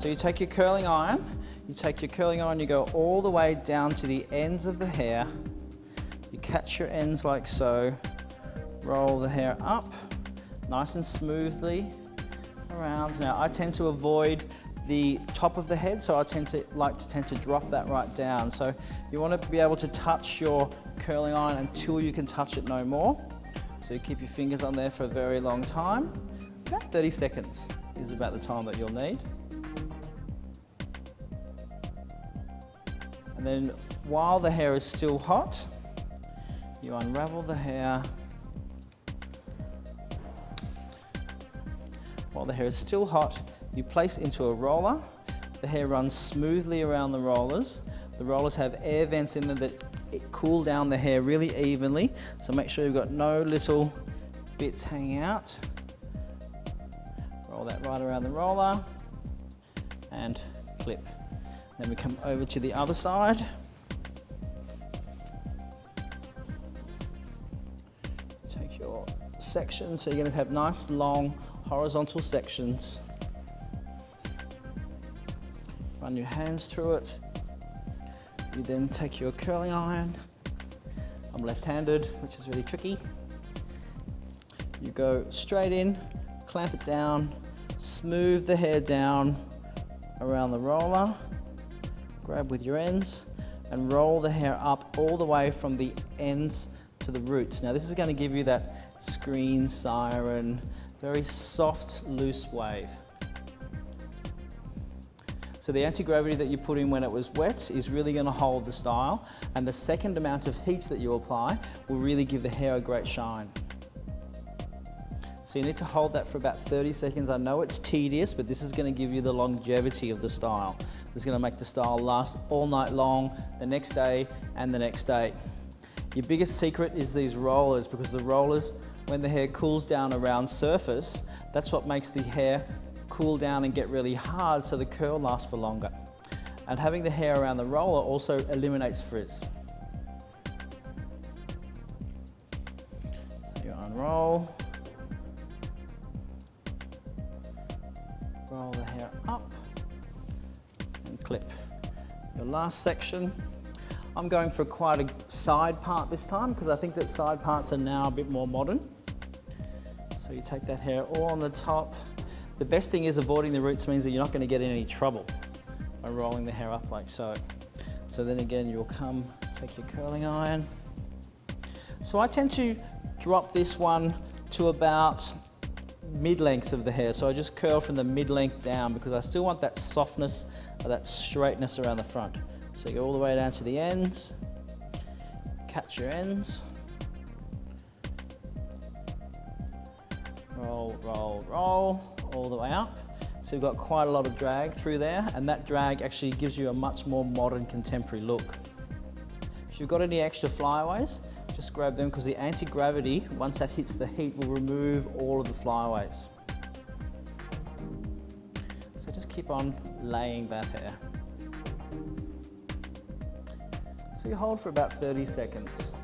So you take your curling iron, you go all the way down to the ends of the hair. You catch your ends like so, roll the hair up, nice and smoothly around. Now I tend to avoid the top of the head, so I tend to drop that right down. So you want to be able to touch your curling iron until you can touch it no more. So you keep your fingers on there for a very long time. About 30 seconds is about the time that you'll need. And then while the hair is still hot, you unravel the hair. While the hair is still hot, you place into a roller. The hair runs smoothly around the rollers. The rollers have air vents in them that cool down the hair really evenly. So make sure you've got no little bits hanging out. Roll that right around the roller and clip. Then we come over to the other side. Take your section, so you're going to have nice long horizontal sections. Run your hands through it. You then take your curling iron. I'm left-handed, which is really tricky. You go straight in, clamp it down, smooth the hair down around the roller, grab with your ends, and roll the hair up all the way from the ends to the roots. Now this is going to give you that screen siren, very soft, loose wave. So the anti-gravity that you put in when it was wet is really going to hold the style, and the second amount of heat that you apply will really give the hair a great shine. So you need to hold that for about 30 seconds. I know it's tedious, but this is going to give you the longevity of the style. This is going to make the style last all night long, the next day and the next day. Your biggest secret is these rollers, because the rollers, when the hair cools down around surface, that's what makes the hair cool down and get really hard, so the curl lasts for longer. And having the hair around the roller also eliminates frizz. So you unroll, roll the hair up and clip. Your last section, I'm going for quite a side part this time, because I think that side parts are now a bit more modern. So you take that hair all on the top. The best thing is avoiding the roots means that you're not going to get in any trouble by rolling the hair up like so. So then again, you'll come, take your curling iron. So I tend to drop this one to about mid-length of the hair. So I just curl from the mid-length down, because I still want that softness or that straightness around the front. So you go all the way down to the ends, catch your ends, roll, roll, roll, all the way up. So you've got quite a lot of drag through there, and that drag actually gives you a much more modern, contemporary look. If you've got any extra flyaways, just grab them, because the anti-gravity, once that hits the heat, will remove all of the flyaways. So just keep on laying that hair. So you hold for about 30 seconds,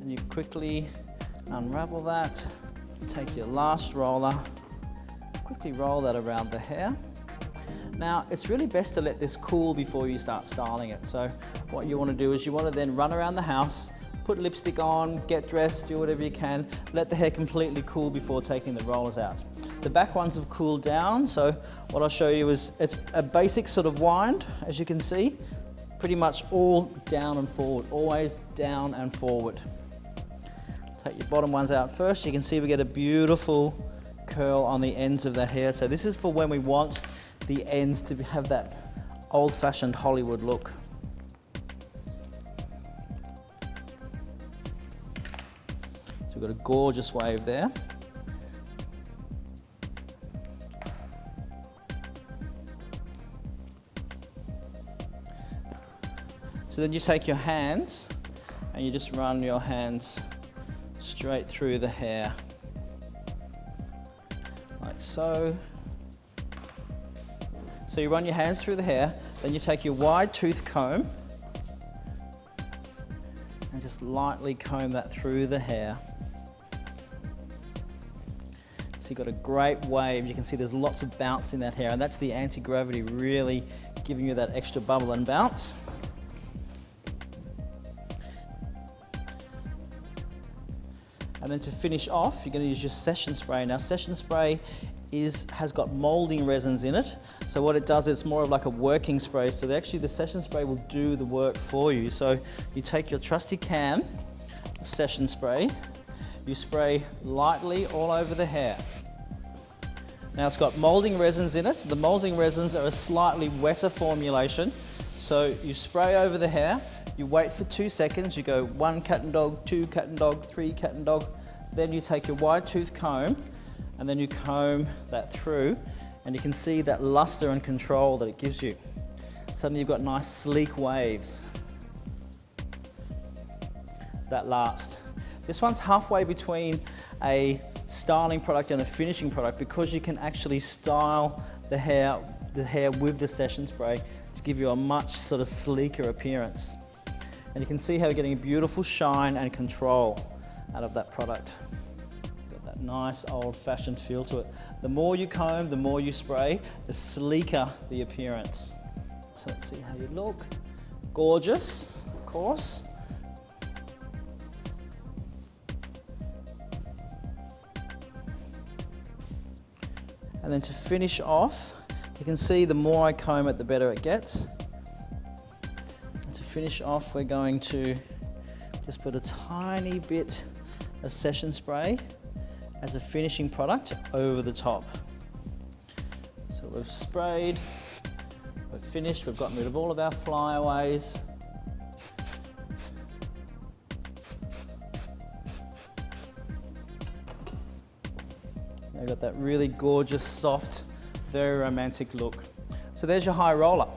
and you quickly unravel that. Take your last roller, quickly roll that around the hair. Now, it's really best to let this cool before you start styling it. So what you want to do is you want to then run around the house, put lipstick on, get dressed, do whatever you can. Let the hair completely cool before taking the rollers out. The back ones have cooled down, so what I'll show you is it's a basic sort of wind, as you can see, pretty much all down and forward, always down and forward. Take your bottom ones out first. You can see we get a beautiful curl on the ends of the hair. So this is for when we want the ends to have that old-fashioned Hollywood look. So we've got a gorgeous wave there. So then you take your hands and you just run your hands straight through the hair, like so. So you run your hands through the hair, then you take your wide tooth comb and just lightly comb that through the hair. So you've got a great wave. You can see there's lots of bounce in that hair, and that's the anti-gravity really giving you that extra bubble and bounce. And then to finish off, you're going to use your session spray. Now, session spray has got molding resins in it. So what it does, it's more of like a working spray. So the session spray will do the work for you. So you take your trusty can of session spray, you spray lightly all over the hair. Now it's got molding resins in it. The molding resins are a slightly wetter formulation. So you spray over the hair, you wait for 2 seconds, you go 1 cat and dog, 2 cat and dog, 3 cat and dog. Then you take your wide tooth comb and then you comb that through, and you can see that luster and control that it gives you. Suddenly you've got nice sleek waves that last. This one's halfway between a styling product and a finishing product because you can actually style the hair with the session spray to give you a much sort of sleeker appearance. And you can see how you're getting a beautiful shine and control out of that product. Got that nice old-fashioned feel to it. The more you comb, the more you spray, the sleeker the appearance. So let's see how you look. Gorgeous, of course. And then to finish off, you can see the more I comb it, the better it gets. And to finish off, we're going to just put a tiny bit of session spray as a finishing product over the top. So we've sprayed, we've finished, we've gotten rid of all of our flyaways. You've got that really gorgeous, soft, very romantic look. So there's your high roller.